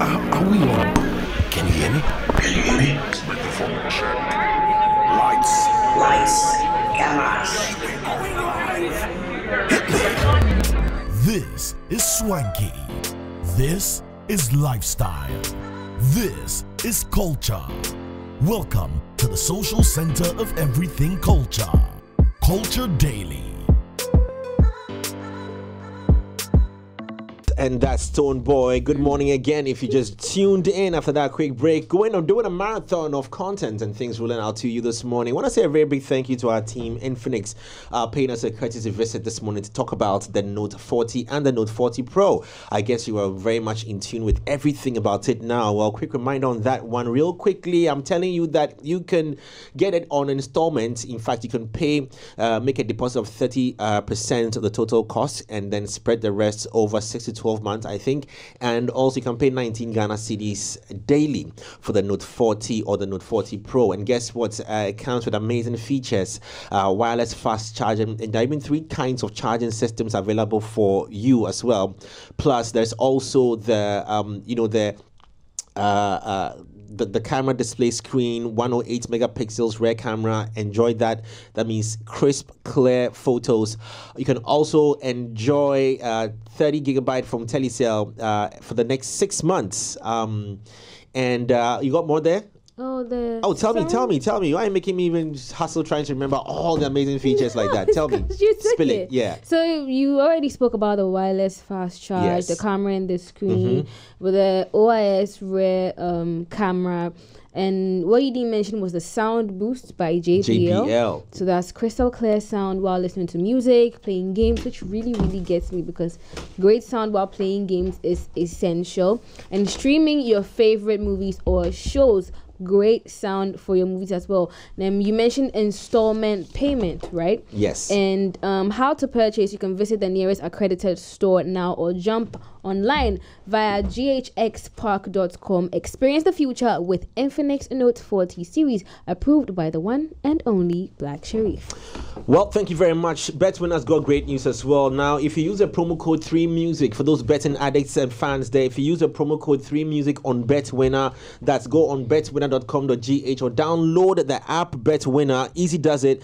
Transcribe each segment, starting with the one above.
Are we on? Can you hear me? Can you hear me? Microphone check. Lights, cameras. This is swanky. This is lifestyle. This is culture. Welcome to the social center of everything culture. Culture Daily. And that's Stone Boy. Good morning again. If you just tuned in after that quick break, doing a marathon of content and things rolling out to you this morning. I want to say a very big thank you to our team in Phoenix, paying us a courtesy visit this morning to talk about the Note 40 and the Note 40 Pro. I guess you are very much in tune with everything about it now. Well, quick reminder on that one real quickly. I'm telling you that you can get it on installment. In fact, you can pay, make a deposit of 30% of the total cost and then spread the rest over 6 to 12 months, I think. And also you can pay 19 Ghana cedis daily for the Note 40 or the Note 40 Pro. And guess what? It comes with amazing features, wireless fast charging, and there are even 3 kinds of charging systems available for you as well. Plus, there's also the the camera display screen, 108 megapixels rear camera. Enjoy that. That means crisp, clear photos. You can also enjoy 30 gigabyte from Telecel for the next 6 months. And you got more there? Tell me. Why are you making me even hustle trying to remember all the amazing features like that? Tell me. Spill it. Yeah. So you already spoke about the wireless fast charge, Yes. the camera in the screen, with the OIS rear camera. And what you didn't mention was the sound boost by JBL. So that's crystal clear sound while listening to music, playing games, which really, really gets me because great sound while playing games is essential. And streaming your favorite movies or shows, great sound for your movies as well. Then you mentioned installment payment, right? Yes. And how to purchase, you can visit the nearest accredited store now or jump online via ghxpark.com. Experience the future with Infinix Note 40 series, approved by the one and only Black Sharif. Well, thank you very much. BetWinner's got great news as well. Now, if you use the promo code 3music, for those betting addicts and fans there, if you use the promo code 3music on BetWinner, that's go on betwinner.com.gh or download the app BetWinner. Easy does it.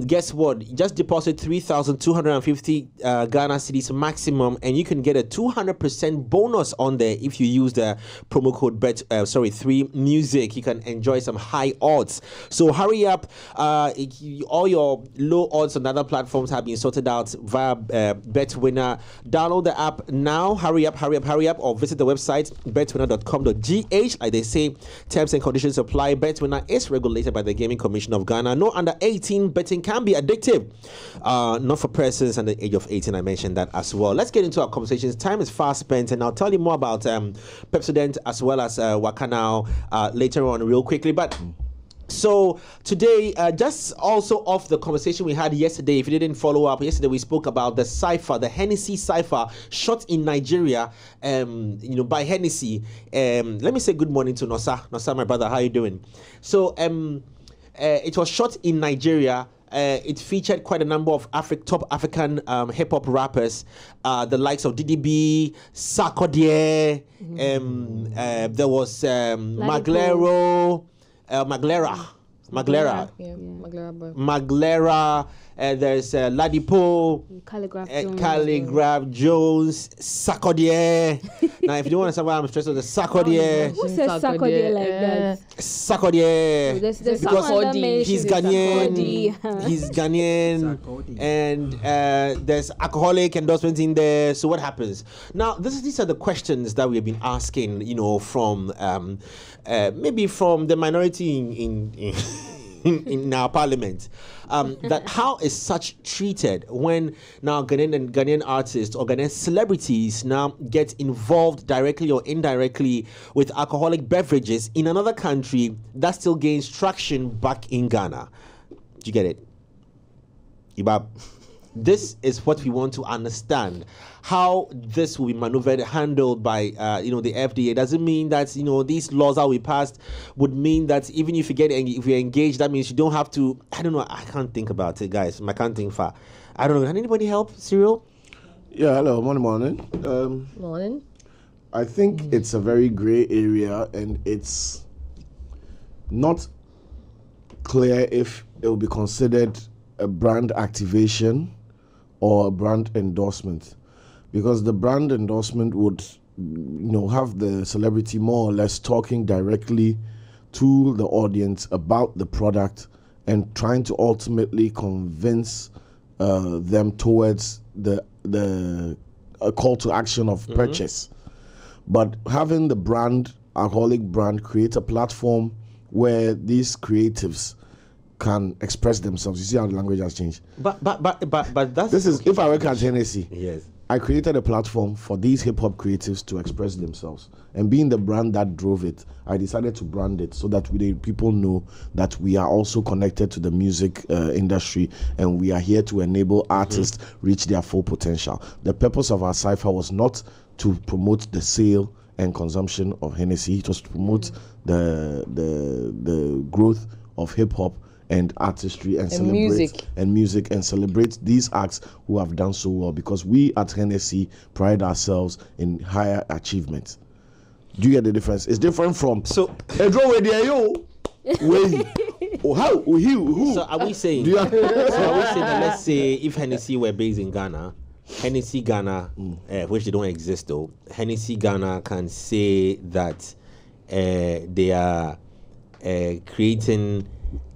Guess what? You just deposit 3,250 Ghana cedis maximum, and you can get a 200% bonus on there if you use the promo code 3music. You can enjoy some high odds. So hurry up. All your low odds on other platforms have been sorted out via BetWinner. Download the app now. Hurry up, or visit the website betwinner.com.gh. Like they say, terms and conditions apply. BetWinner is regulated by the Gaming Commission of Ghana. No under 18 betting can be addictive. Not for persons under the age of 18. I mentioned that as well. Let's get into our conversations. Time is fast spent, and I'll tell you more about Pepsodent as well as Wakanao later on real quickly. But so today, just also off the conversation we had yesterday, if you didn't follow up, yesterday we spoke about the Cypher, the Hennessy Cypher shot in Nigeria, by Hennessy. Let me say good morning to Nosa, my brother. How you doing? So it was shot in Nigeria. It featured quite a number of top African hip-hop rappers, the likes of DDB, Sarkodie, there was Maglera. There's Ladipo, Calligraph Jones, Sarkodie. Now, if you don't understand why I'm stressed with the Sarkodie, Who says Sarkodie like that? Sarkodie, Because he's Ghanaian. He's Ghanaian, and there's alcoholic endorsements in there. So what happens now? These are the questions that we have been asking. From maybe from the minority in our parliament, that how is such treated when now Ghanaian artists or Ghanaian celebrities now get involved directly or indirectly with alcoholic beverages in another country that still gains traction back in Ghana. Do you get it? Ibab. This is what we want to understand. How this will be maneuvered, handled by the FDA. Doesn't mean that these laws that we passed would mean that even if you're engaged, that means you don't have to. I don't know. I can't think about it, guys. I can't think far. I don't know. Can anybody help? Cyril? Yeah. Hello. Morning. Morning. I think it's a very gray area, and it's not clear if it will be considered a brand activation or a brand endorsement, because the brand endorsement would, have the celebrity more or less talking directly to the audience about the product and trying to ultimately convince them towards the call to action of purchase. But having the alcoholic brand, create a platform where these creatives can express themselves. You see how the language has changed. But that's this is if I work at Hennessy. Yes. I created a platform for these hip hop creatives to express themselves, and being the brand that drove it, I decided to brand it so that people know that we are also connected to the music industry, and we are here to enable artists reach their full potential. The purpose of our Cypher was not to promote the sale and consumption of Hennessy; it was to promote the growth of hip hop and artistry and music and celebrate these acts who have done so well, because we at Hennessy pride ourselves in higher achievements. Do you get the difference? It's different from so how who. So are we saying that, let's say if Hennessy were based in Ghana, Hennessy Ghana, which they don't exist though, Hennessy Ghana can say that they are creating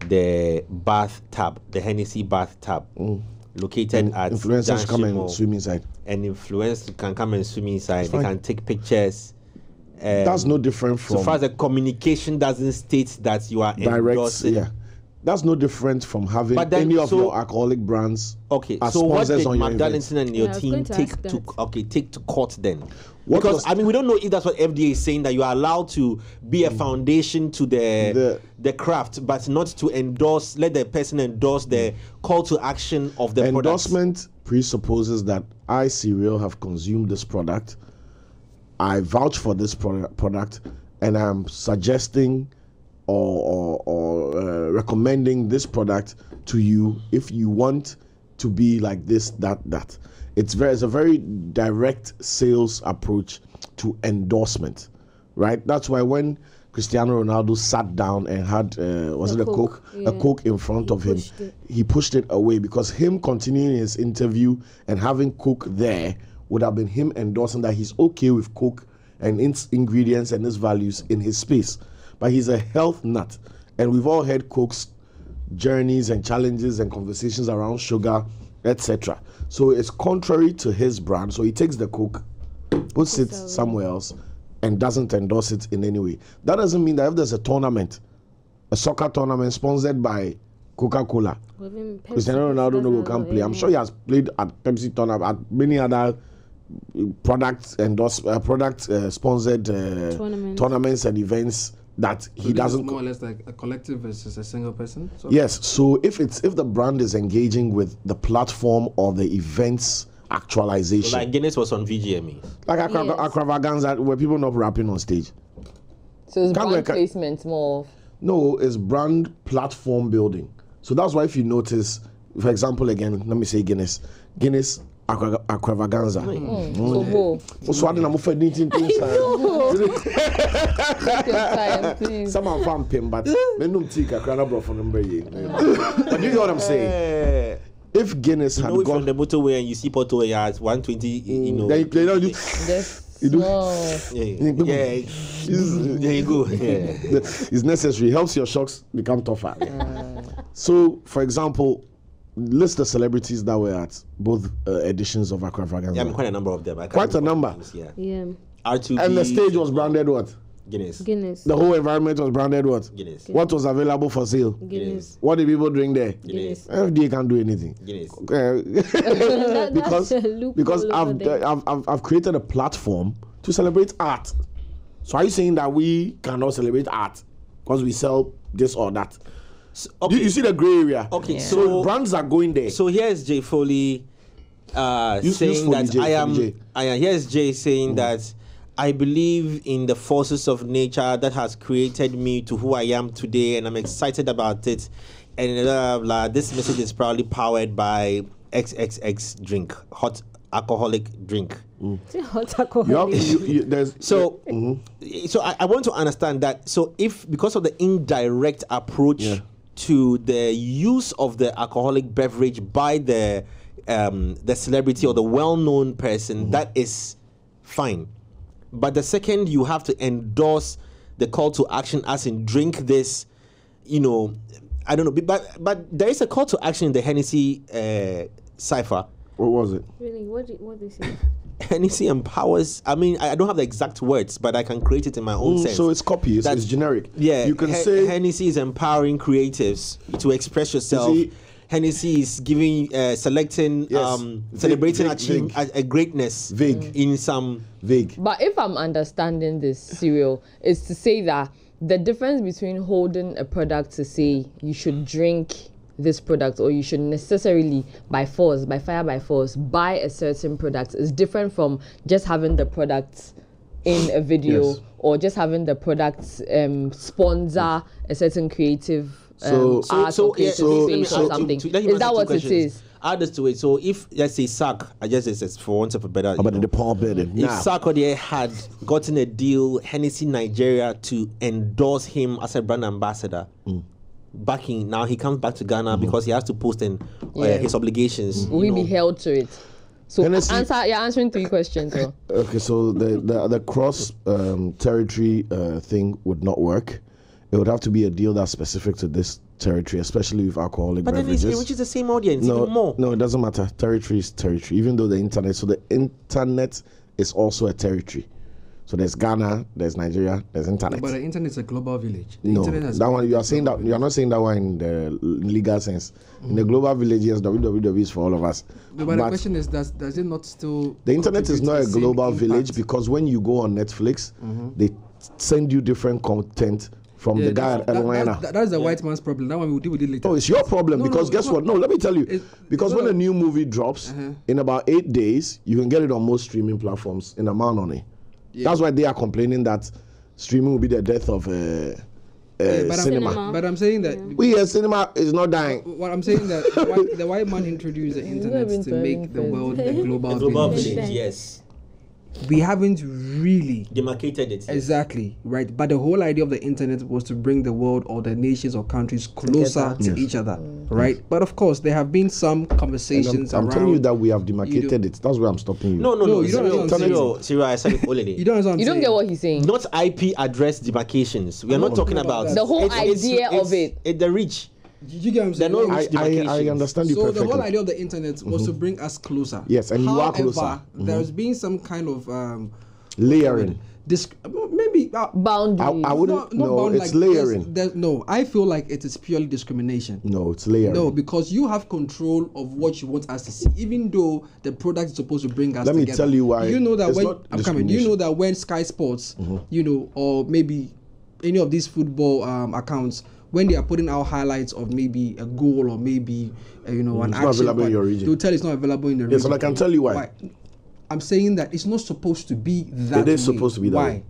the bathtub, the Hennessy bathtub, located at influencers come and swim inside, and influencers can come and swim inside. They can take pictures. That's no different from. So far as the communication doesn't state that you are endorsing. Yeah, that's no different from having any of your alcoholic brands. Okay, as so what did on your McDarlington and your team take to court then? Because we don't know if that's what FDA is saying, that you are allowed to be a foundation to the craft, but not to endorse. Let the person endorse the call to action of the endorsement. Products. Presupposes that I, Serial, have consumed this product. I vouch for this product, and I'm suggesting or recommending this product to you if you want to be like this, that. It's a very direct sales approach to endorsement, right? That's why when Cristiano Ronaldo sat down and had a Coke in front of him, he pushed it away, because him continuing his interview and having Coke there would have been him endorsing that he's okay with Coke and its ingredients and its values in his space. But he's a health nut, and we've all heard Coke's journeys and challenges and conversations around sugar, etc. So it's contrary to his brand. So he takes the Coke, puts it somewhere else, and doesn't endorse it in any way. That doesn't mean that if there's a tournament, a soccer tournament sponsored by Coca-Cola, Cristiano Ronaldo no go play. I'm sure he has played at Pepsi tournament, at many other sponsored tournaments and events that he doesn't. More or less like a collective versus a single person. So yes. So if the brand is engaging with the platform or the events actualization, so like Guinness was on VGME, like Aquavaganza, where people not rapping on stage. So it's brand placement more. No, it's brand platform building. So that's why if you notice, for example, again, let me say Guinness Aquavaganza. Someone found him, but men take a crana bro for number. But you know what I'm saying? If Guinness had gone from the motorway and you see Porto at 120, you know, they don't do. You do. Yeah, there you go. Yeah. It's necessary. Helps your shocks become tougher. So, for example, list the celebrities that were at both editions of Aquavaganza. Yeah, quite a number of them. Quite a number. Yeah. R2B. And the stage was branded what? Guinness. The whole environment was branded what? Guinness. What was available for sale? Guinness. What did people drink there? Guinness. FDA can't do anything. Guinness. because I've created a platform to celebrate art. So are you saying that we cannot celebrate art because we sell this or that? So, okay. You see the gray area. Okay, yeah. So brands are going there. So here's Jay Foley saying that here's Jay saying that I believe in the forces of nature that has created me to who I am today, and I'm excited about it. And this message is proudly powered by XXX drink, hot alcoholic drink. It's a hot alcoholic. So I want to understand that. So if because of the indirect approach to the use of the alcoholic beverage by the celebrity or the well-known person, that is fine. But the second you have to endorse the call to action, as in drink this, I don't know. But there is a call to action in the Hennessy Cypher. What was it? Really? What did they say? Hennessy empowers. I mean, I don't have the exact words, but I can create it in my own sense. So it's copy. It's generic. Yeah, you can say Hennessy is empowering creatives to express yourself. Hennessy is giving, selecting, celebrating a greatness in some vague. But if I'm understanding this, Cyril, is to say that the difference between holding a product to say you should drink this product or you should necessarily by fire by force buy a certain product is different from just having the product in a video or just having the product sponsor a certain creative art or creative space or something. Is that what it is? Add this to it. So if, let's say, I just say for want of a better, the if Sarkodie had gotten a deal, Hennessy Nigeria, to endorse him as a brand ambassador, backing, now he comes back to Ghana because he has to post in his obligations. Will he be held to it? So Hennessy, you're answering 3 questions. Okay, so the cross territory thing would not work. It would have to be a deal that's specific to this territory, especially with alcoholic beverages. But then which is the same audience, even more. No, it doesn't matter. Territory is territory, even though the internet is also a territory. So there's Ghana, there's Nigeria, there's internet. But the internet is a global village. The no, internet has that one you are saying that you are not saying that one in the legal sense. In the global village, yes, www is for all of us. No, but the question is, does it not still? The internet is not a global village because when you go on Netflix, they send you different content from the guy at Atlanta. That's the white man's problem. That one we'll deal with it later. Oh, it's your problem because guess what? No, let me tell you. Because when a new movie drops, in about 8 days, you can get it on most streaming platforms in amount on it. Yeah. That's why they are complaining that streaming will be the death of cinema. But I'm saying that cinema is not dying. What I'm saying that the white man introduced the internet to make the world a global village. Yes. We haven't really demarcated it. Exactly, right. But the whole idea of the internet was to bring the world or the nations or countries closer to each other, right? But of course, there have been some conversations I'm telling you that we have demarcated it. That's where I'm stopping you. No, you don't understand. I said it already. You don't understand. You don't get what he's saying. Not IP address demarcations. We are not talking about the whole idea of it. It's the reach. You get what I'm saying? I understand you perfectly. So the whole idea of the internet was to bring us closer. Yes, and you are closer. There's been some kind of layering. Maybe boundary. I wouldn't. No, it's layering. No, I feel like it is purely discrimination. No, it's layering. No, because you have control of what you want us to see, even though the product is supposed to bring us together. Let me tell you why. You know that you know that when Sky Sports, or maybe any of these football accounts, when they are putting out highlights of maybe a goal or maybe an action, not available in your region. They'll tell it's not available in the region. Yes, so I can tell you why. I'm saying that it's not supposed to be that way. It is supposed to be that way.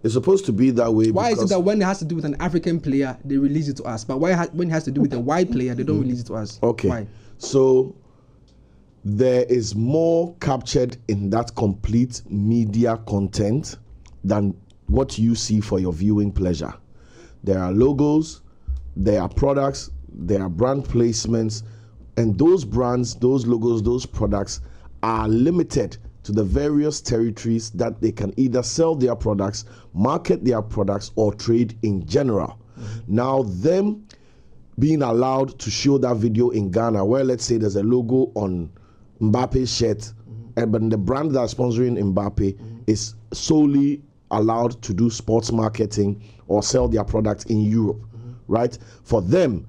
It's supposed to be that way. Why is it that when it has to do with an African player, they release it to us, but when it has to do with a white player, they don't release it to us? Okay. Why? So there is more captured in that complete media content than what you see for your viewing pleasure. There are logos, there are products, there are brand placements, and those brands, those logos, those products are limited to the various territories that they can either sell their products, market their products, or trade in general. Now, them being allowed to show that video in Ghana, where let's say there's a logo on Mbappe's shirt, but the brand that's sponsoring Mbappe is solely allowed to do sports marketing or sell their products in Europe, right? For them,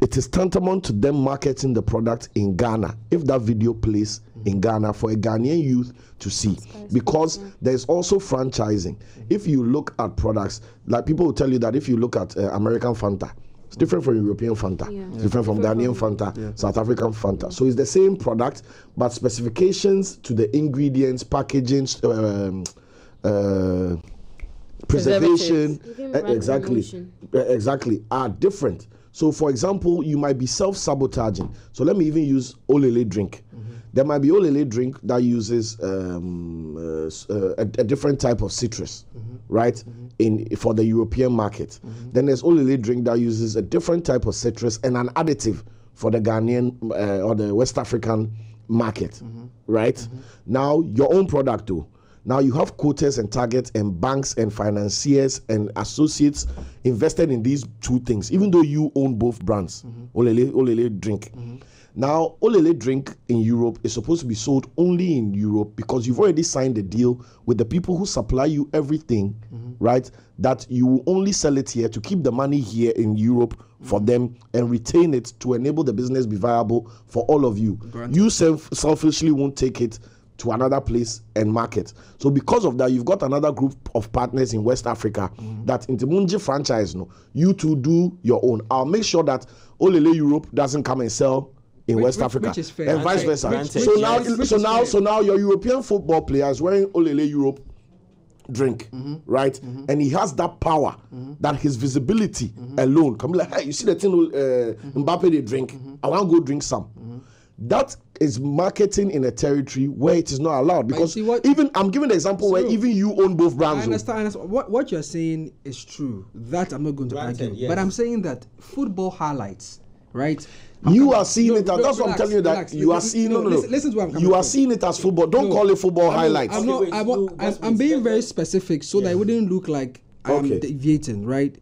it is tantamount to them marketing the product in Ghana if that video plays in Ghana for a Ghanaian youth to see, because there's also franchising. If you look at products, like people will tell you that if you look at American Fanta, it's different from European Fanta, it's different from Ghanaian Fanta, South African Fanta. So it's the same product, but specifications to the ingredients, packaging, preservation, exactly, are different. So, for example, you might be self-sabotaging. So let me even use Olele drink. There might be Olele drink that uses a different type of citrus, right? For the European market. Then there's Olele drink that uses a different type of citrus and an additive for the Ghanaian or the West African market, right? Now, your own product though. Now you have quotas and targets and banks and financiers and associates invested in these two things, even though you own both brands, Olele drink. Now, Olele drink in Europe is supposed to be sold only in Europe because you've already signed a deal with the people who supply you everything, right? That you will only sell it here to keep the money here in Europe for them and retain it to enable the business be viable for all of you. Granted. You selfishly won't take it to another place and market. So because of that, you've got another group of partners in West Africa that in the Munji franchise, you two do your own. I'll make sure that Olele Europe doesn't come and sell in West Africa, which is fair. And vice versa. So now your European football player is wearing Olele Europe drink, right? And he has that power, that his visibility alone can be like, hey, you see the thing Mbappe they drink, I want to go drink some. That is marketing in a territory where it is not allowed, because even I'm giving an example where even you own both brands. I understand. What you're saying is true. That I'm not going to argue. Yes. But I'm saying that football highlights, right? You are seeing it as, that's what I'm telling you, that you are seeing listen to what I'm coming you are seeing it as football. Don't call it football highlights. I'm being very specific so that it wouldn't look like I'm deviating, right?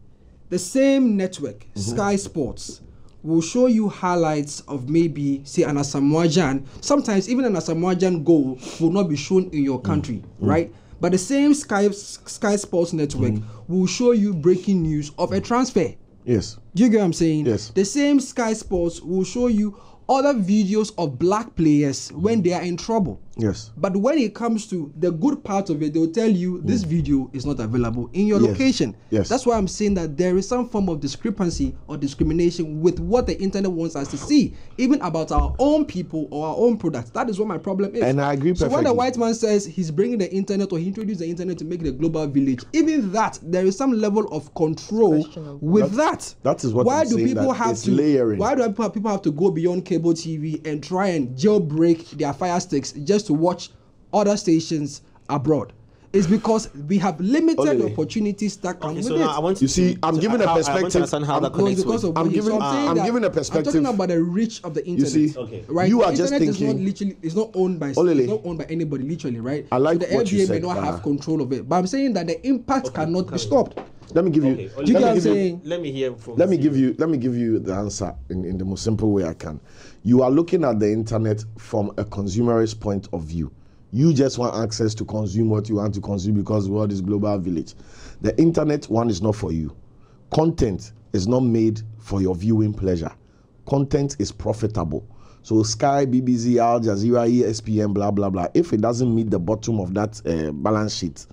The same network, Sky Sports, will show you highlights of maybe, say, an Asamoah. Sometimes even an Asamoah goal will not be shown in your country, right? But the same Sky Sports network will show you breaking news of a transfer. Yes. Do you get what I'm saying? Yes. The same Sky Sports will show you other videos of black players when they are in trouble. Yes. But when it comes to the good part of it, they'll tell you this video is not available in your location. Yes. That's why I'm saying that there is some form of discrepancy or discrimination with what the internet wants us to see, even about our own people or our own products. That is what my problem is. And I agree perfectly. So when the white man says he's bringing the internet, or he introduced the internet to make it a global village, even that, there is some level of control with that. That is what why I'm do saying, people that have it's to layering. Why do people have to go beyond cable TV and try and jailbreak their Fire Sticks just to watch other stations abroad? It's because we have limited opportunities that come with it. I want you see, I'm giving a perspective. I'm giving a perspective. I'm talking about the reach of the internet. You see, right? You are just thinking. It's not owned by anybody, literally, right? I like so the what FDA you said, may not have control of it, but I'm saying that the impact cannot be stopped. Let me give you. Let me hear from. Let me give you the answer in the most simple way I can. You are looking at the internet from a consumerist point of view. You just want access to consume what you want to consume because the world is global village. The internet one is not for you. Content is not made for your viewing pleasure. Content is profitable. So Sky, BBC, Al Jazeera, ESPN, blah, blah, blah. If it doesn't meet the bottom of that balance sheet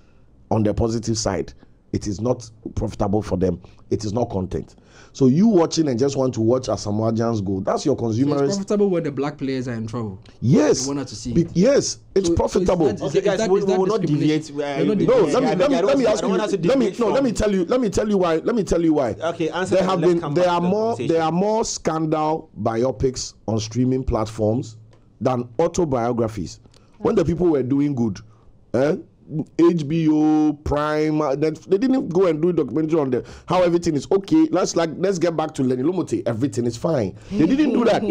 on the positive side, it is not profitable for them. It is not content. So you watching and just want to watch Asamoah go, that's your consumer. So it's profitable when the black players are in trouble. Yes. They want to see. Yes, it's profitable. Okay, guys, we will not deviate. Let me tell you why. Okay, answer. There are more scandal biopics on streaming platforms than autobiographies. When the people were doing good, HBO, Prime, they didn't go and do a documentary on how everything is okay. Let's get back to Lenny Lomote. Everything is fine. They didn't do that.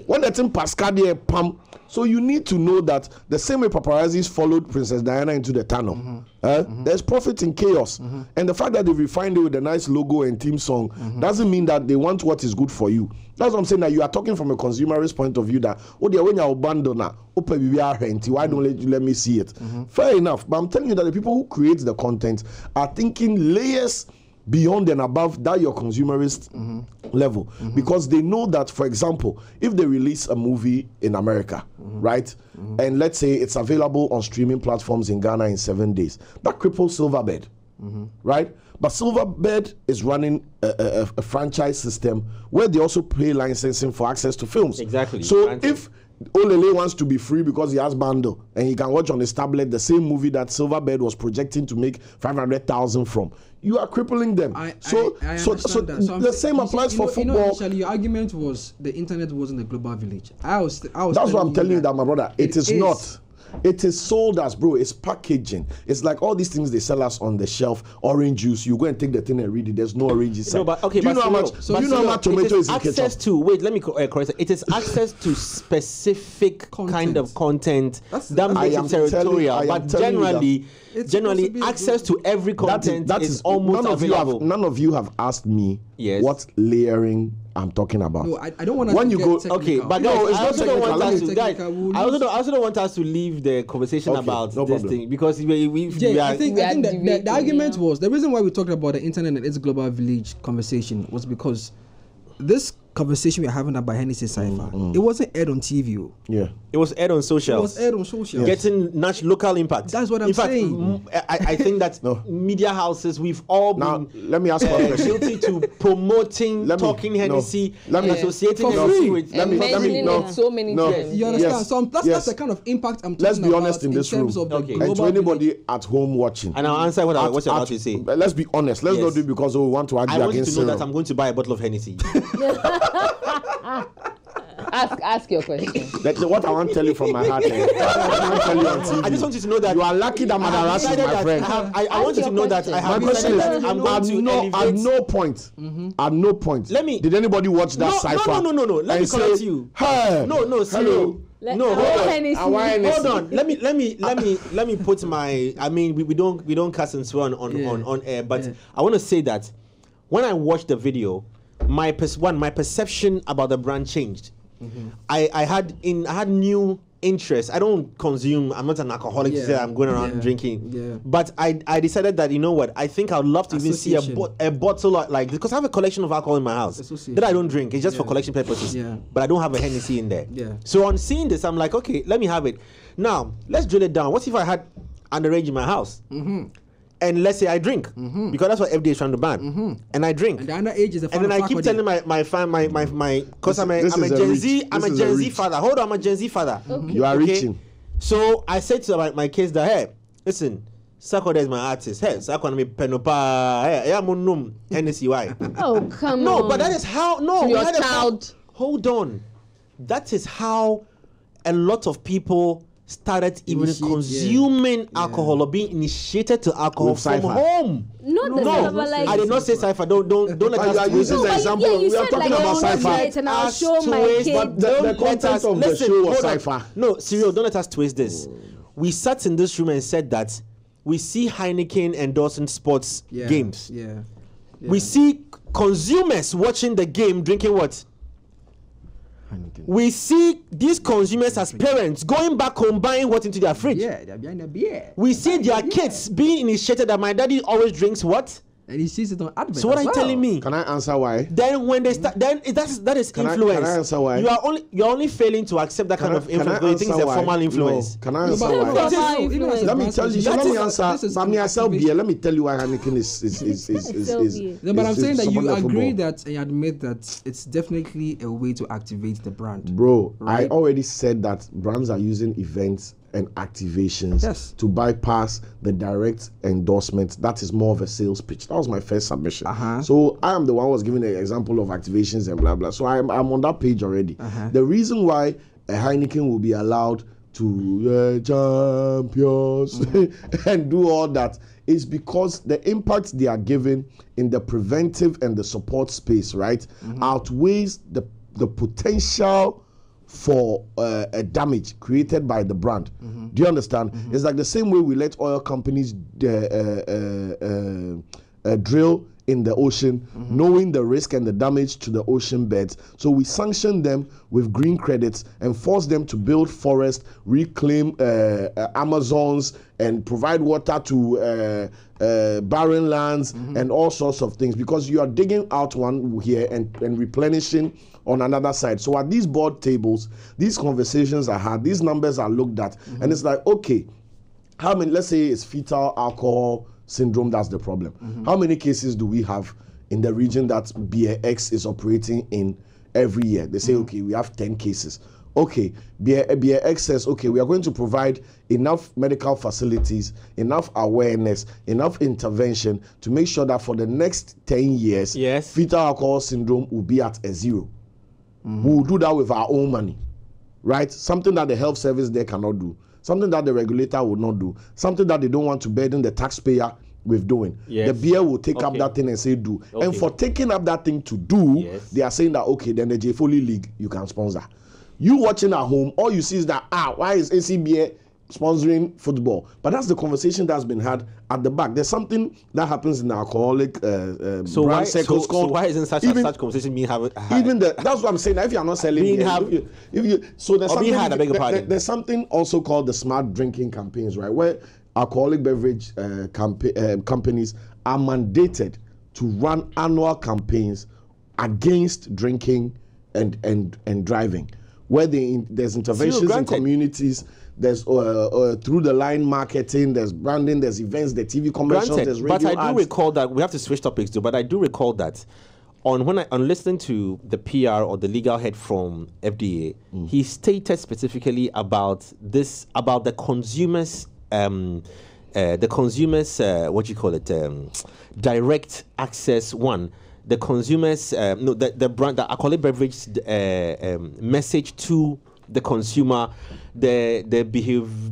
When that's in Pascadia, Pam. So you need to know that the same way paparazzis followed Princess Diana into the tunnel, there's profit in chaos. And the fact that they refined it with a nice logo and theme song doesn't mean that they want what is good for you. That's what I'm saying, that you are talking from a consumerist point of view, that when you're abandoned, why don't you let me see it? Fair enough, but I'm telling you that the people who create the content are thinking layers beyond and above that your consumerist level, because they know that, for example, if they release a movie in America, right, and let's say it's available on streaming platforms in Ghana in 7 days, that cripples Silverbird, right? But Silverbird is running a franchise system where they also pay licensing for access to films. Exactly. So if Olele wants to be free because he has bundle and he can watch on his tablet the same movie that Silverbird was projecting to make 500,000 from. You are crippling them. So the same applies for football. Initially, your argument was the internet wasn't a global village. That's what I'm telling you that, my brother. It is not. It is sold as, bro, it's packaging. It's like all these things they sell us on the shelf. Orange juice, you go and take the thing and read it. There's no orange inside. No, but okay, do you know how much tomato is in access to, wait, let me correct it. It is access to specific kind of content that makes it territorial. But generally access to every content that is almost available. None of you have asked me what layering I'm talking about. No, I don't want to. When you go, okay, but guys, I also don't want us to. Guys, I also don't want us to leave the conversation about this thing because I think the argument was the reason why we talked about the internet and its global village conversation was because this conversation we're having about Hennessy Cypher, it wasn't aired on TV. Yeah, it was aired on social. It was aired on social. Getting local impact. That's what I'm saying. I think that media houses, we've all been let me ask guilty to promoting talking Hennessy, associating Hennessy with mentioning it so many times. You understand? So that's the kind of impact I'm talking about. Let's be honest in this room. And to anybody at home watching. And I'll answer what you're about to say. Let's be honest. Let's not do it because we want to argue against I want you to know that I'm going to buy a bottle of Hennessy. Ask your question. What I want to tell you from my heart. I just want you to know that you are lucky that Madarasi is my friend. I want you to know that I have. My question is, I'm going to elevate. At no point. Did anybody watch that Cypher? No. Let me correct you. Hey, no, Cyril. No, hold on. Let me put my. I mean, we don't cuss and swear on air, but I want to say that when I watched the video, my perception about the brand changed. I had new interest. I don't consume. I'm not an alcoholic to say I'm going around drinking. But I decided that, you know what, I think I would love to even see a bottle like, because I have a collection of alcohol in my house that I don't drink. It's just for collection purposes. But I don't have a Hennessy in there. So on seeing this, I'm like, okay, let me have it. Now let's drill it down. What if I had underage in my house? And let's say I drink, because that's what FDA is trying to ban. And I drink. And the underage is a fan. And then I keep telling my because I'm a Gen Z father. Hold on, I'm a Gen Z father. You are reaching. So I said to my kids that, hey, listen, Sarkodie is my artist. Hey, Sarkodie me penopa. Hey, I'm on Hennessy. Why? Oh, come on. No, but that is how. No, your child. Hold on. That is how a lot of people started even consuming alcohol or being initiated to alcohol from home. I did not say Cypher. Don't let us twist the example. We are talking about Cypher. And I'll show my kids. The content of the show was Cypher. No, Cyril, don't let us twist this. We sat in this room and said that we see Heineken endorsing sports games. We see consumers watching the game drinking what? We see these consumers as parents going back home buying what into their fridge. They're buying a beer. We see their kids being initiated that my daddy always drinks what? And he sees it on advert. So what are you telling me? Can I answer why? Then when they start, then that is influence. Can I answer why? You're only failing to accept that kind of influence because you think it's a formal influence. Can I answer why? Let me tell you. Let me answer. Let me tell you why Heineken is. But I'm saying that you agree that and you admit that it's definitely a way to activate the brand. Bro, right? I already said that brands are using events and activations to bypass the direct endorsement. That is more of a sales pitch. That was my first submission. So I am the one who was giving an example of activations and blah blah. So I'm on that page already. The reason why a Heineken will be allowed to champions and do all that is because the impact they are giving in the preventive and the support space, right, outweighs the potential for a damage created by the brand. Do you understand? It's like the same way we let oil companies drill in the ocean, knowing the risk and the damage to the ocean beds. So we sanction them with green credits and force them to build forests, reclaim Amazons, and provide water to barren lands and all sorts of things, because you are digging out one here and replenishing on another side. So at these board tables, these conversations are had, these numbers are looked at, and it's like, okay, how many, let's say it's fetal alcohol syndrome, that's the problem. How many cases do we have in the region that Beer X is operating in every year? They say, okay, we have 10 cases. Okay, beer excess. Okay, we are going to provide enough medical facilities, enough awareness, enough intervention to make sure that for the next 10 years, fetal alcohol syndrome will be at a 0. We will do that with our own money, right? Something that the health service there cannot do, something that the regulator will not do, something that they don't want to burden the taxpayer with doing. The beer will take up that thing and say do. And for taking up that thing to do, they are saying that, okay, then the J Foley League, you can sponsor. You watching at home, all you see is that, why is ACBA sponsoring football? But that's the conversation that's been had at the back. There's something that happens in alcoholic brand circles called... So why isn't such conversation being had? That's what I'm saying. If you're not selling there's something also called the smart drinking campaigns, right? Where alcoholic beverage companies are mandated to run annual campaigns against drinking and driving, where there's interventions in communities, there's through the line marketing, there's branding, there's events, there's TV commercials, there's radio ads. But I do recall that, we have to switch topics too, but I do recall that on listening to the PR or the legal head from FDA, he stated specifically about the consumers, direct access one. The consumers, the brand, the alcoholic beverage message to the consumer, the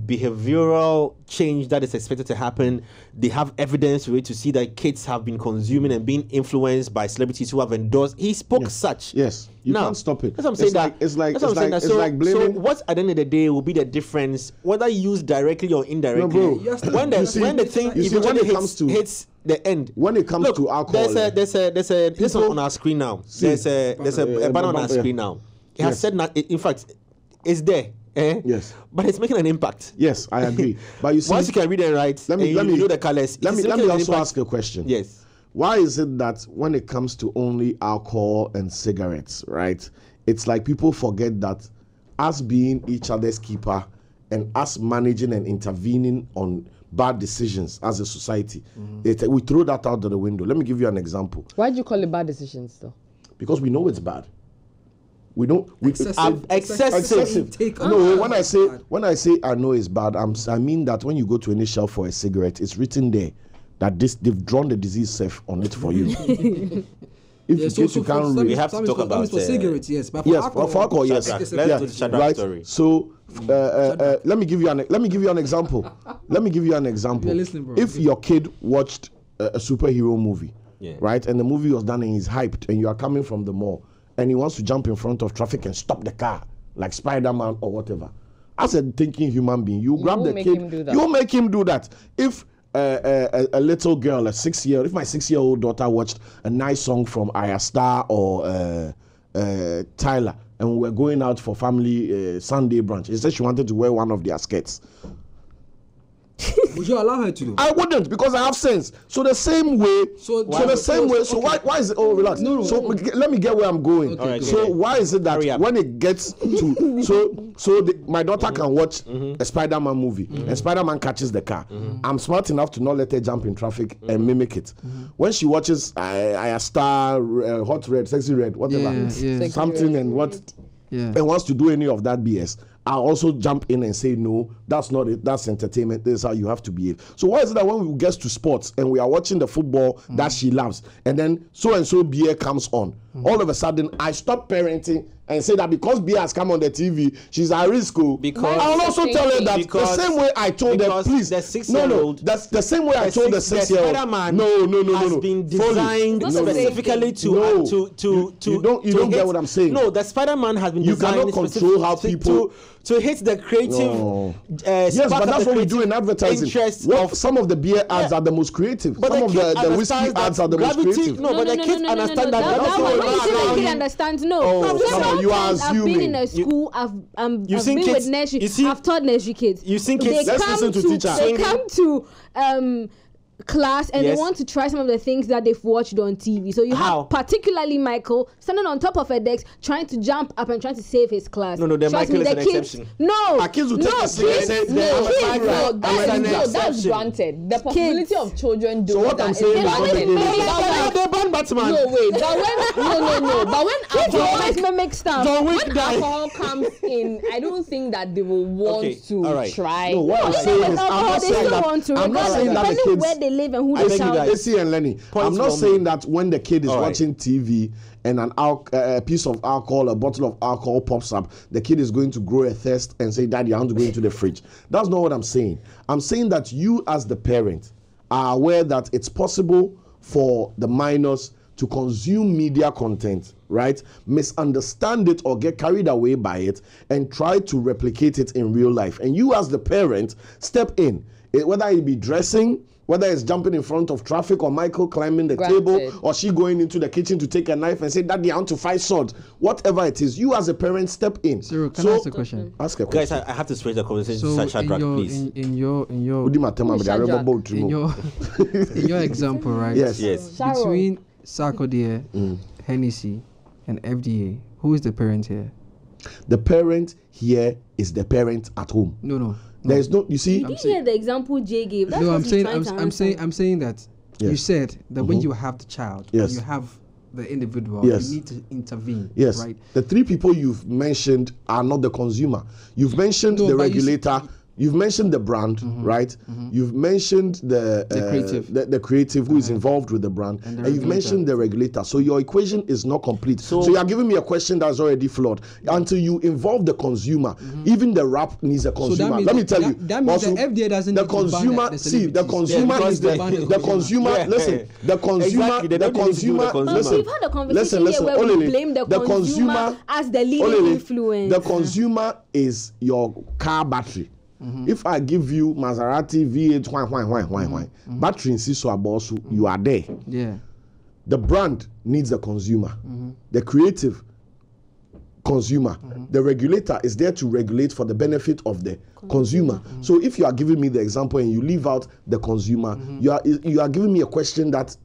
behavioral change that is expected to happen. They have evidence to see that kids have been consuming and being influenced by celebrities who have endorsed. He spoke such. Yes, you can't stop it. That's what I'm saying. It's like blaming. So what at the end of the day will be the difference, whether used directly or indirectly? No, bro. When the thing hits the end. When it comes to alcohol, there's this on our screen now. There's a banner on our screen now. It has said that. In fact, it's there. Yes, but it's making an impact. Yes, I agree. But you see, once you can read and write, let me know the colors. Let me also ask a question. Yes. Why is it that when it comes to only alcohol and cigarettes, right, it's like people forget that us being each other's keeper and us managing and intervening on bad decisions as a society, we throw that out of the window. Let me give you an example. Why do you call it bad decisions, though? Because we know it's bad. We don't. Excessive. No, when I say I know it's bad, I mean that when you go to any shelf for a cigarette, it's written there that they've drawn the disease safe on it for you. If you can't read, we have to talk about for cigarettes, yes, but for alcohol, yes. Let's do the Shadrach story. So let me give you an example. If your kid watched a superhero movie, right, and the movie was done and he's hyped, and you are coming from the mall, and he wants to jump in front of traffic and stop the car, like Spider-Man or whatever. As a thinking human being, you grab the kid, you make him do that. If a little girl, if my 6-year-old daughter watched a nice song from Aya Star or Tyler, and we were going out for family Sunday brunch, she said she wanted to wear one of their skirts. Would you allow her to do? I wouldn't, because I have sense. So the same way. So why is it? Oh, relax. No. So let me get where I'm going. Okay. Right, so why is it that when it gets to my daughter can watch a Spider-Man movie and Spider-Man catches the car? I'm smart enough to not let her jump in traffic and mimic it. When she watches Aya Star, Hot Red, Sexy Red, whatever, something and what, and wants to do any of that BS, I'll also jump in and say, no, that's not it. That's entertainment. This is how you have to behave. So why is it that when we get to sports and we are watching the football that she loves, and then so-and-so beer comes on, all of a sudden I stop parenting and say that because beer has come on the TV, she's at risk. Because I'll also tell her that the same way I told her, please, the 6-year-old, that's the same way I told the 6-year-old. No, has been designed specifically to you don't get what I'm saying. No, the Spider-Man has been designed. You cannot control how people to hit the creative. Yes, but that's what we do in advertising. Some of the beer ads are the most creative. Some of the whiskey ads are the most creative. No, but the kids understand that. The kid understands. No. You are assuming. I've been in a school. I've been with nursery. I've taught nursery kids. You think kids? Let's listen to teacher. They come to class and they want to try some of the things that they've watched on TV. So you have particularly Michael standing on top of a desk trying to jump up and trying to save his class. No, the Michael is an exception. Kids will take a seat and say, that's granted. The possibility of children doing what I'm saying is they ban Batman. No, wait. But when always mimic stuff. When alcohol comes in, I don't think that they will want to try. No, what I'm saying is, I'm not saying that the kids, where they live and who they sound. Issy and Lenny, I'm not saying that when the kid is watching TV and a piece of alcohol, a bottle of alcohol pops up, the kid is going to grow a thirst and say, Daddy, I want to go into the fridge. That's not what I'm saying. I'm saying that you as the parent are aware that it's possible for the minors to consume media content, right? Misunderstand it or get carried away by it and try to replicate it in real life. And you as the parent, step in. Whether it be dressing, whether it's jumping in front of traffic or Michael climbing the table or she going into the kitchen to take a knife and say, Daddy, I want to fight sword. Whatever it is, you as a parent, step in. Cyril, can I ask a question? Ask a question. Guys, I have to switch the conversation to Shadrach, please. In your example, right? Yes. Between Sarkodie, Hennessy, and FDA, who is the parent here? The parent here is the parent at home. No. There is no. You see. You didn't hear the example Jay gave. That's I'm saying that you said that when you have the child, yes, you have the individual, yes, you need to intervene. Yes. Right. The three people you've mentioned are not the consumer. You've mentioned the regulator. You've mentioned the brand, right? You've mentioned the creative who is involved with the brand, and you've mentioned the regulator. So your equation is not complete. So you are giving me a question that's already flawed. Until you involve the consumer, even the rap needs a consumer. Let me tell you. That means the FDA doesn't the need consumer. To ban the consumer is the consumer. Listen, the consumer. The consumer. Listen. We've had a conversation here where we blame the consumer as the leading influence. The consumer is your car battery. If I give you Maserati V8, battery in Siso Abosu, you are there. Yeah. The brand needs the consumer. The creative consumer. The regulator is there to regulate for the benefit of the consumer. So if you are giving me the example and you leave out the consumer, you are giving me a question that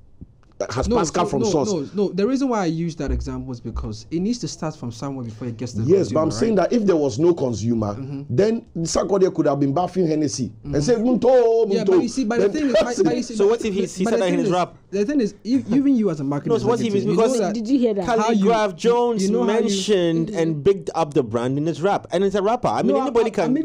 has Pascal from source. No. The reason why I use that example is because it needs to start from somewhere before it gets to the consumer. Yes, but I'm saying that if there was no consumer, then Sarkodie could have been baffing Hennessy and said, Munto. Yeah, but you see, but the thing is, so what if he said that in his rap? The thing is, even you as a marketer, no, what he means because did you hear that? Calligraph Jones mentioned and bigged up the brand in his rap, and it's a rapper. I mean, anybody can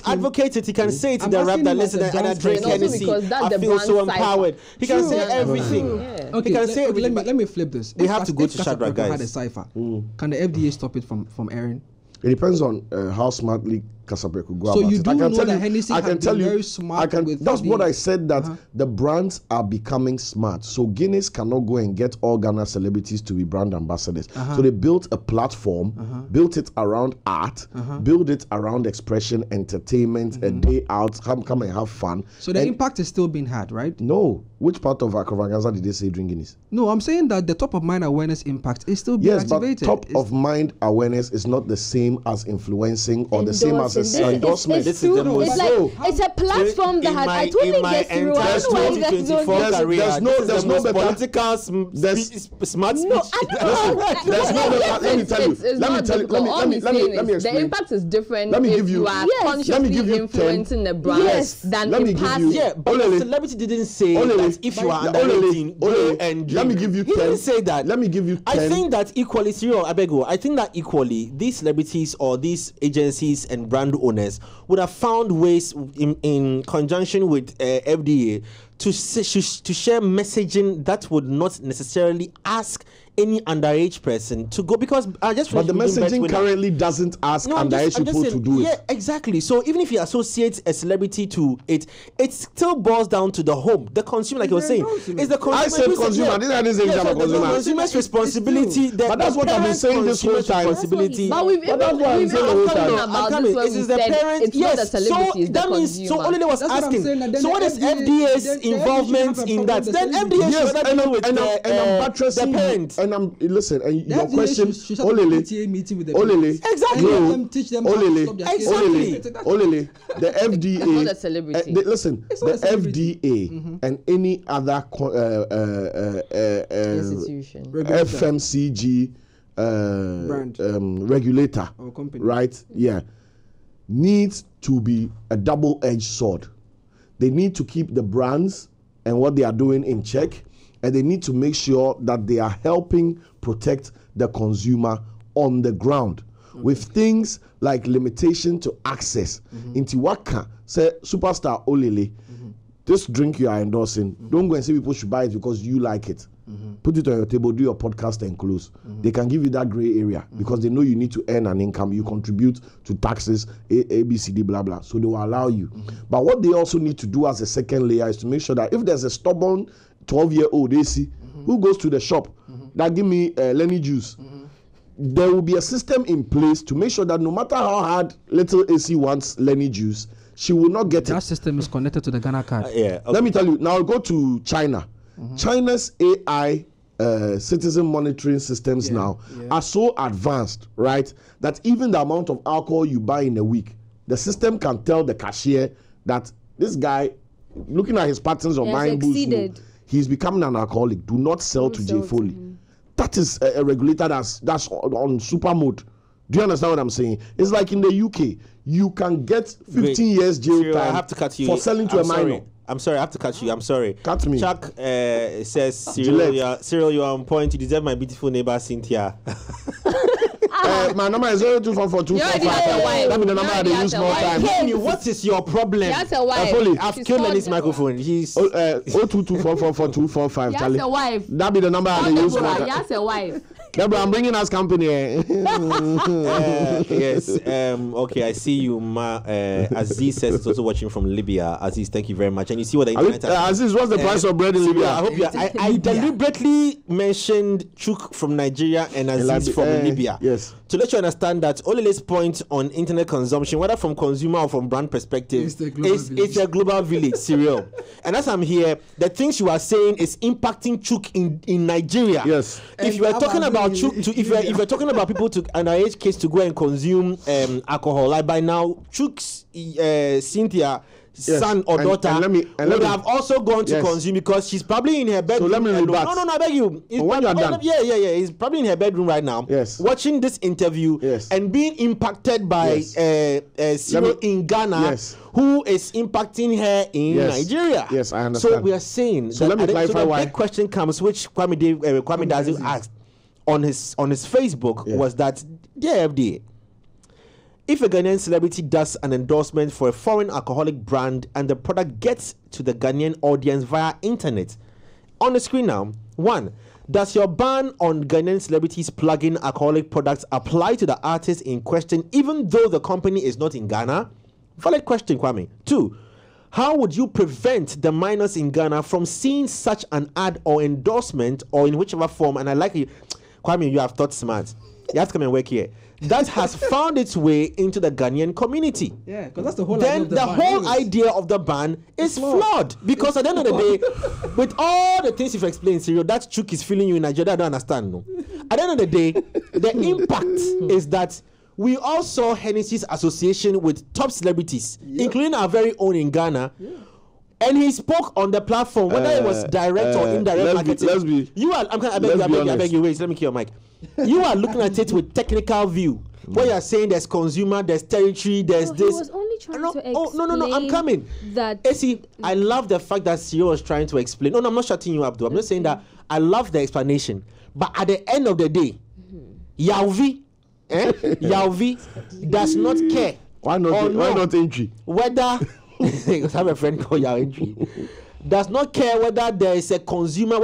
advocate it. He can say it in the rap that listen, and I drink Hennessy. I feel so empowered. He can say everything. Yeah. Okay, let me flip this. We have to go to Shadrach, guys. Had a Cypher. Can the FDA stop it from airing? It depends on how smartly Casabre could go so about you it. do know that Hennessy has been very smart with that's what I said, that the brands are becoming smart. So Guinness cannot go and get all Ghana celebrities to be brand ambassadors. So they built a platform, built it around art, built it around expression, entertainment, a day out, come and have fun. So the impact is still being had, right? No. Which part of Akravaganza did they say drink Guinness? No, I'm saying that the top of mind awareness impact is still being activated. Yes, but top of mind awareness is not the same as influencing or the same as endorsement. It's a platform that has. I totally get through. There's no political smart speech. There's no. Let me tell you. Let me explain. The impact is different. if you are consciously influencing the brand than in passing. Yeah, but the celebrity didn't say that if you are under 18, go and drink. Let me give you 10. He didn't say that. Let me give you 10. I think that equally, Cyril Abego, I think that equally, these celebrities or these agencies and brand owners would have found ways in conjunction with FDA to share messaging that would not necessarily ask any underage person to go, because I just. But the messaging currently doesn't ask underage people to do it. Yeah, exactly. So even if you associate a celebrity to it, it still boils down to the home, the consumer, like you were saying. It's the consumer. I said consumer. I didn't say consumer. The consumer's responsibility. But that's what I've been saying this whole time. But that's what I'm saying the whole time. This is the parent. Yes. So that means. So only was asking. So what is FDA's involvement in that? Then FDA should not deal with the parent. and I'm listen. And your FDA question, should have a PTA meeting with the exactly. Teach them exactly. The FDA. It's not a celebrity. Listen, the FDA and any other institution, FMCG regulator, or company, right? Yeah, needs to be a double-edged sword. They need to keep the brands and what they are doing in check, and they need to make sure that they are helping protect the consumer on the ground with things like limitation to access. Into Waka, say superstar Olele, this drink you are endorsing, don't go and say people should buy it because you like it. Put it on your table, do your podcast and close. They can give you that gray area because they know you need to earn an income. You contribute to taxes, ABCD, blah, blah. So they will allow you. But what they also need to do as a second layer is to make sure that if there's a stubborn 12-year-old AC who goes to the shop that give me Lenny juice, there will be a system in place to make sure that no matter how hard little AC wants Lenny juice, she will not get it. That system is connected to the Ghana card. Okay. Let me tell you, now go to China. China's AI citizen monitoring systems now are so advanced, right, that even the amount of alcohol you buy in a week, the system can tell the cashier that this guy, looking at his patterns of buying booze, he's becoming an alcoholic. Do not sell to J. Foley. That is a regulator that's on super mode. Do you understand what I'm saying? It's like in the UK, you can get 15 years jail Cyril, time I have to cut you. for selling to a minor. I'm sorry, I have to cut you. I'm sorry. Cut me. Chuck says, Cyril, you are on point. You deserve my beautiful neighbor, Cynthia. My number is 024425. That means the number I use more time. Kenny, what is your problem? That's a wife. I've killed Lenny's microphone. He's 0224444245. He has a wife. That be the number I use more time. He has a wife. Deborah, I'm bringing us company. Yes. Okay, I see you. Aziz says it's also watching from Libya. Aziz, thank you very much. And you see what the internet Aziz, what's the price of bread in Libya? I hope I deliberately mentioned Chuk from Nigeria and Aziz from Libya. Yes. To let you understand that Olele's point on internet consumption, whether from consumer or from brand perspective, it's a global village, Cyril. And as I'm here, the things you are saying is impacting Chuk in Nigeria. Yes. If you are talking about Chuk, if you're talking about people to underage kids to go and consume alcohol, like by now, Chuk's Cynthia son or daughter would have also gone to consume because she's probably in her bedroom. So let me read back. No, I beg you. He's probably in her bedroom right now, watching this interview and being impacted by Cyril in Ghana, who is impacting her in Nigeria. Yes, I understand. So we are saying so let me clarify why. The big question comes, which Kwame Dazu asked on his Facebook, was that, dear FDA, if a Ghanaian celebrity does an endorsement for a foreign alcoholic brand and the product gets to the Ghanaian audience via internet, on the screen now, 1, does your ban on Ghanaian celebrities plugging alcoholic products apply to the artist in question even though the company is not in Ghana? Valid question, Kwame. 2, how would you prevent the minors in Ghana from seeing such an ad or endorsement or in whichever form? And I like you, Kwame, you have thought smart. You have to come and work here. That has found its way into the Ghanaian community. Yeah, because that's the whole idea of the ban. Then the whole idea of the ban is flawed. Because at the end of the day, with all the things you've explained, Cyril, that Chuk is feeling you in Nigeria, I don't understand. No. At the end of the day, the impact is that we all saw Hennessy's association with top celebrities, including our very own in Ghana. Yeah. And he spoke on the platform, whether it was direct or indirect marketing. I beg you, wait, let me keep your mic. You are looking at it with technical view. What you are saying, there's consumer, there's territory, there's this. He was only trying to explain. No, I'm coming. I love the fact that CEO was trying to explain. No, I'm not shutting you up, though. I'm just saying that I love the explanation. But at the end of the day, Yauvi does not care. Why not entry? Whether because I have a friend called Yao Entry. Does not care whether there is a consumer,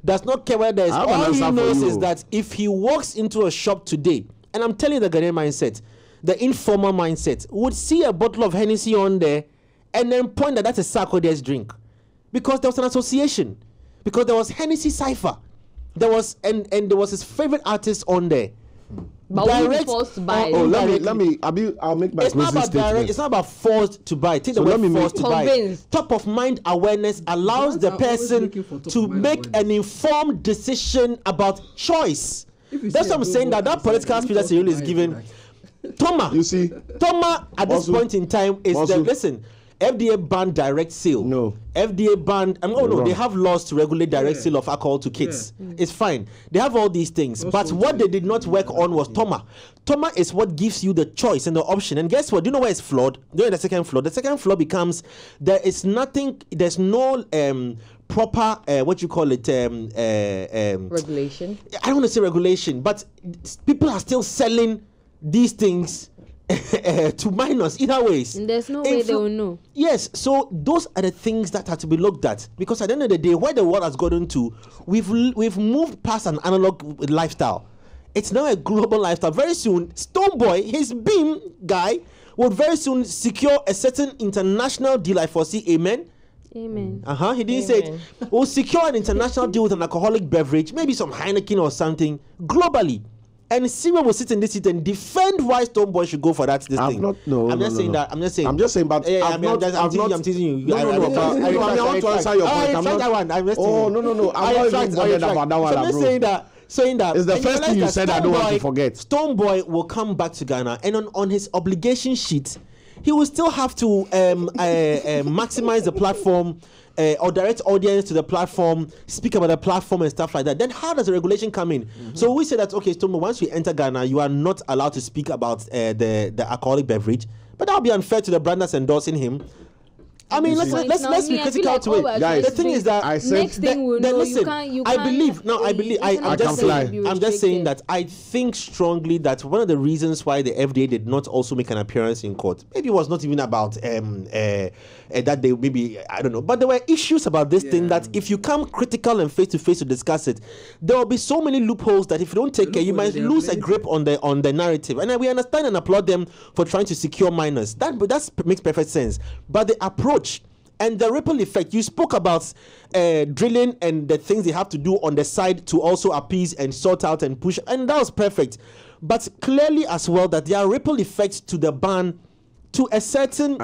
does not care whether there is. All he knows is that if he walks into a shop today, and I'm telling you the Ghanaian mindset, the informal mindset, would see a bottle of Hennessy on there and then point that that's a Sarkodie's drink. Because there was an association. Because there was Hennessy Cypher. There was and there was his favorite artist on there. But direct forced to buy. I'll make my it's not about direct, it's not about forced to buy. Take the word forced to buy. Top of mind awareness allows the person to make an informed decision about choice. That's what I'm saying, that political speech that Cyril is giving. Toma, you see, Toma at this point in time is that, listen, FDA banned direct sale. No. FDA banned, they have laws to regulate direct sale of alcohol to kids. It's fine. They have all these things. But what they did not work on was Toma. Toma is what gives you the choice and the option. And guess what? Do you know where it's flawed? Do you know the second flaw? The second flaw becomes there's no proper regulation. I don't want to say regulation, but people are still selling these things to minors either ways. And there's no way they will know. Yes, so those are the things that have to be looked at, because at the end of the day, where the world has gotten to, we've moved past an analog lifestyle. It's now a global lifestyle. Very soon, Stonebwoy, his Beam guy, will very soon secure a certain international deal. I foresee. Amen. Amen. He didn't say it. We'll secure an international deal with an alcoholic beverage, maybe some Heineken or something, globally. And Cyril will sit in this seat and defend why Stonebwoy should go for that. I'm just saying, but I'm teasing you. I want to answer your point. I'm not saying that it's the first thing you said. I don't want to forget. Stonebwoy will come back to Ghana, and on his obligation sheet, he will still have to maximize the platform. Or direct audience to the platform, speak about the platform and stuff like that. Then how does the regulation come in? So we say that, okay, Stonebwoy, once you enter Ghana, you are not allowed to speak about the alcoholic beverage, but that would be unfair to the brand that's endorsing him. I mean, let's be critical to it. Guys, the thing is that I said, next thing we know, I'm just saying that I think strongly that one of the reasons why the FDA did not also make an appearance in court, maybe it was not even about that they maybe, I don't know, but there were issues about this thing that if you come critical and face to face to discuss it, there will be so many loopholes that if you don't take care, you might lose a grip on the narrative. And we understand and applaud them for trying to secure minors. That makes perfect sense. But the approach and the ripple effect, you spoke about drilling and the things they have to do on the side to also appease and sort out and push, and that was perfect. But clearly as well that there are ripple effects to the ban to a certain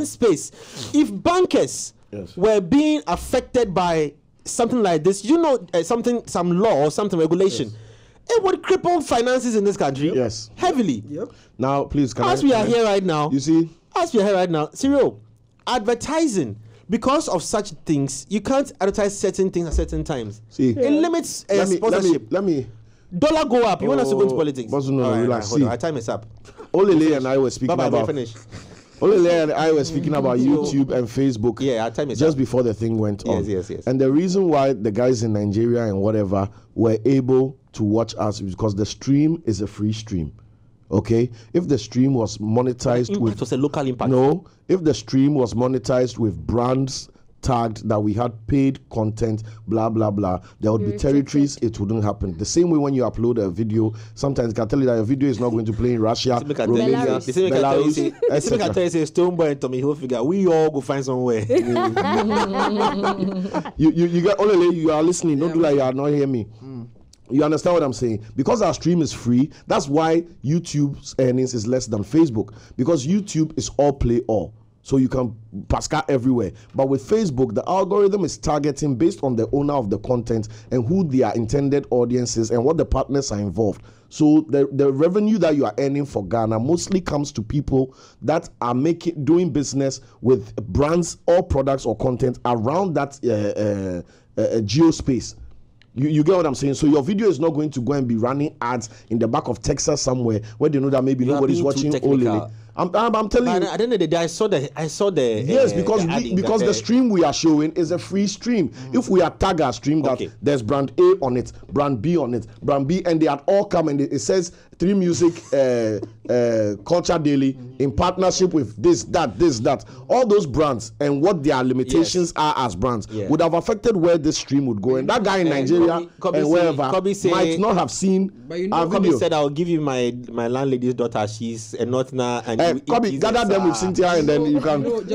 space. If bankers were being affected by something like this, some law or something regulation, it would cripple finances in this country heavily. Now, please, as we are here right now, Cyril, advertising, because of such things, you can't advertise certain things at certain times. It limits sponsorship. Let me. Dollar go up. You want us to go into politics? Our time is up. Olele and I were speaking about. Olele and I were speaking about YouTube and Facebook. Yeah, our time is just up. Before the thing went on. Yes. And the reason why the guys in Nigeria and whatever were able to watch us is because the stream is a free stream. Okay, if the stream was monetized with was a local impact. No, if the stream was monetized with brands tagged that we had paid content, blah blah blah, there would be territories it wouldn't happen. The same way when you upload a video, sometimes can tell you that your video is not going to play in Russia, Romania, Belarus, etc. Stonebwoy and Tommy Hilfiger, we all go find somewhere. you get Olele, you are listening. Don't do like you are not hearing me. You understand what I'm saying? Because our stream is free, that's why YouTube's earnings is less than Facebook. Because YouTube is all play all. So you can pascal everywhere. But with Facebook, the algorithm is targeting based on the owner of the content and who their intended audience is and what the partners are involved. So the revenue that you are earning for Ghana mostly comes to people that are doing business with brands or products or content around that geospace. You get what I'm saying? So your video is not going to go and be running ads in the back of Texas somewhere where they know that maybe nobody's watching. I'm telling you. At the end of the day, I saw the. Yes, because the stream we are showing is a free stream. If we are tag our stream that there's brand A on it, brand B on it, brand B, and they had all come and it says 3 Music Culture Daily in partnership with this, that. All those brands and what their limitations are as brands would have affected where this stream would go. And that guy in Nigeria and wherever might not have seen our video. Said, I'll give you my landlady's daughter. She's a Notna. And Kobe, gather them with Cynthia and then you can. 12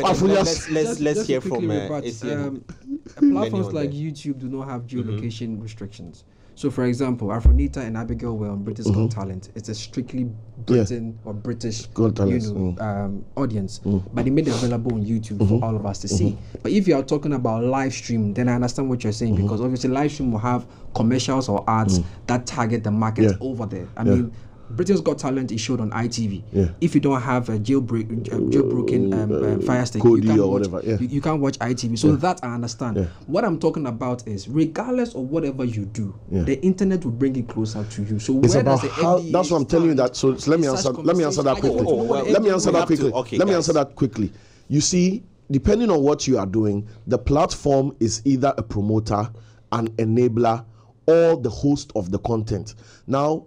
Affiliates. Let's hear from platforms like YouTube do not have geolocation restrictions. So, for example, Afronita and Abigail were on British Got Talent. It's a strictly Britain or British audience, but they made it available on YouTube for all of us to see. But if you are talking about live stream, then I understand what you're saying, because obviously live stream will have commercials or ads that target the market over there. I mean, Britain's Got Talent is showed on ITV. If you don't have a jailbroken Fire Stick, you can't watch ITV. So that I understand. What I'm talking about is, regardless of whatever you do, the internet will bring it closer to you. So it's about how. That's what I'm telling you. That. So let me answer that quickly. Let me answer that quickly. Let me answer that quickly. You see, depending on what you are doing, the platform is either a promoter, an enabler, or the host of the content. Now,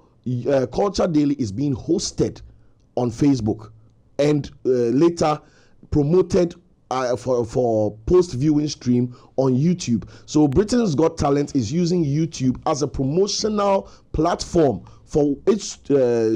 Culture Daily is being hosted on Facebook and later promoted for post-viewing stream on YouTube. So Britain's Got Talent is using YouTube as a promotional platform for its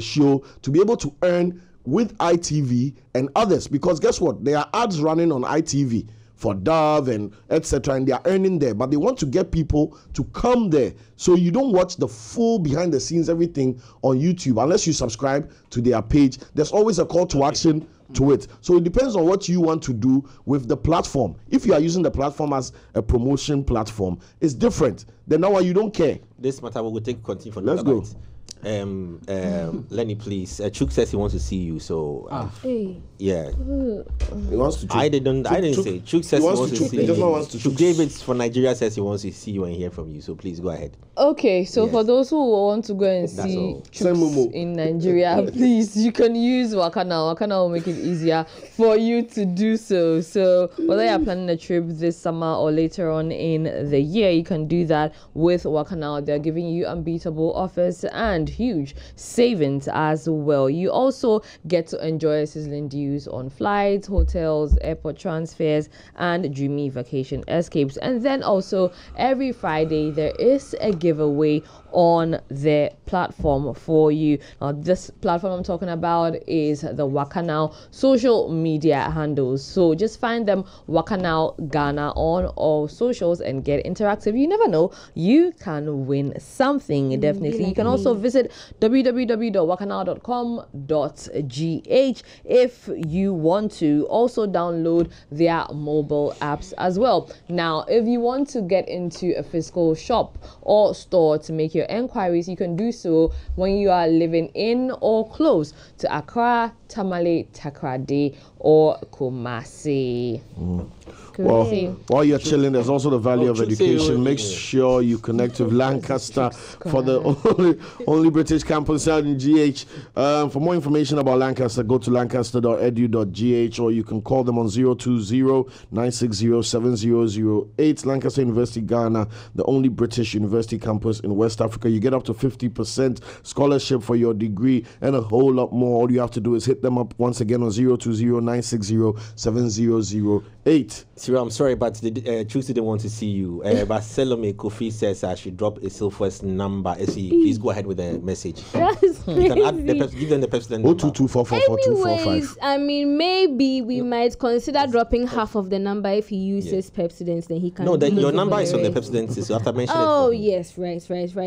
show to be able to earn with ITV and others, because guess what? There are ads running on ITV for Dove and etc., and they are earning there, but they want to get people to come there. So you don't watch the full behind the scenes everything on YouTube unless you subscribe to their page. There's always a call to action to it. So it depends on what you want to do with the platform. If you are using the platform as a promotion platform, it's different. Then now you don't care. This matter will continue for Let's go. Lenny, please. Chuk says he wants to see you, so yeah. He wants to. I didn't say. Chuk says he wants to see you. Chuk David for Nigeria says he wants to see you and hear from you. So please go ahead. Okay, so for those who want to go and see Chuks in Nigeria, please, you can use Wakana. Wakana will make it easier for you to do so. So whether you're planning a trip this summer or later on in the year, you can do that with Wakana. They're giving you unbeatable offers and huge savings as well. You also get to enjoy sizzling deals on flights, hotels, airport transfers, and dreamy vacation escapes. And then also every Friday there is a giveaway on the platform for you. Now this platform I'm talking about is the Wakanao social media handles. So just find them Wakanao Ghana on all socials and get interactive. You never know, you can win something. Definitely. You can also visit www.wakanao.com.gh if you want to. Also download their mobile apps as well. Now if you want to get into a physical shop or store to make your enquiries, you can do so when you are living in or close to Accra, Tamale, Takoradi, or Kumasi. Well, while you're chilling, there's also the value of education. Make sure you connect with Lancaster for the only British campus out in GH. For more information about Lancaster, go to lancaster.edu.gh, or you can call them on 020-960-7008. Lancaster University, Ghana, the only British university campus in West Africa. You get up to 50% scholarship for your degree and a whole lot more. All you have to do is hit them up once again on 020-960-7008. Cyril, I'm sorry, but the Chooks didn't want to see you. But Salome Kofi says I should drop a Silver's number. Please go ahead with the message. That's you can add give them the Pepsi number. 022444245. I mean, maybe we might consider dropping half of the number if he uses Pepsi, then he can. No, then your number is on the Pepsi, so you have to mention it. Oh yes, right.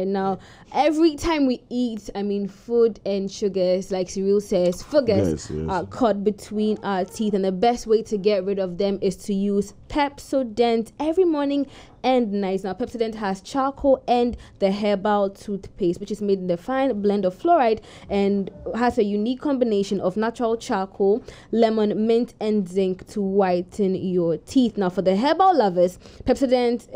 Now, every time we eat, I mean, food and sugars, like Cyril says, fugars are caught between our teeth, and the best way to get rid of them is to use Pepsodent every morning and night. Now, Pepsodent has charcoal and the herbal toothpaste, which is made in the fine blend of fluoride and has a unique combination of natural charcoal, lemon, mint, and zinc to whiten your teeth. Now, for the herbal lovers, Pepsodent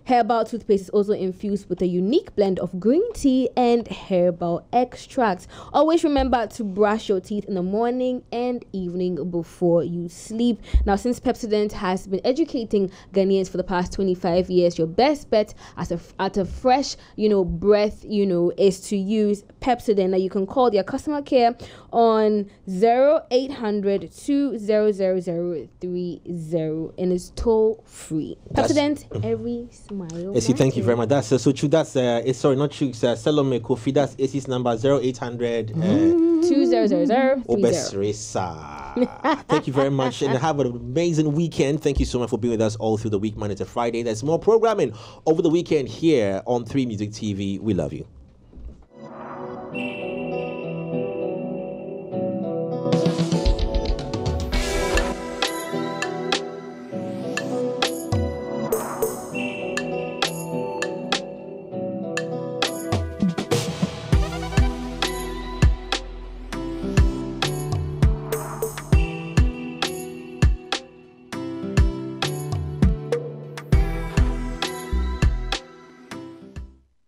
herbal toothpaste is also infused with a unique blend of green tea and herbal extracts. Always remember to brush your teeth in the morning and evening before you sleep. Now, since Pepsodent has been educating Ghanaians for the past 25 years, your best bet at a fresh, breath, is to use Pepsodent. Now, you can call their customer care on 0800 200030 and it's toll free. Pepsodent every smile. AC, thank you very much. That's so true. That's sorry, not true. Salome Kofi. That's AC's number 0800 2000 200030. Thank you very much, and have an amazing weekend. Thank you so much for being with us all through the week, Monday to Friday. There's more programming over the weekend here on 3 Music TV. We love you.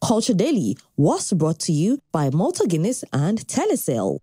Culture Daily was brought to you by Malta Guinness and Telecel.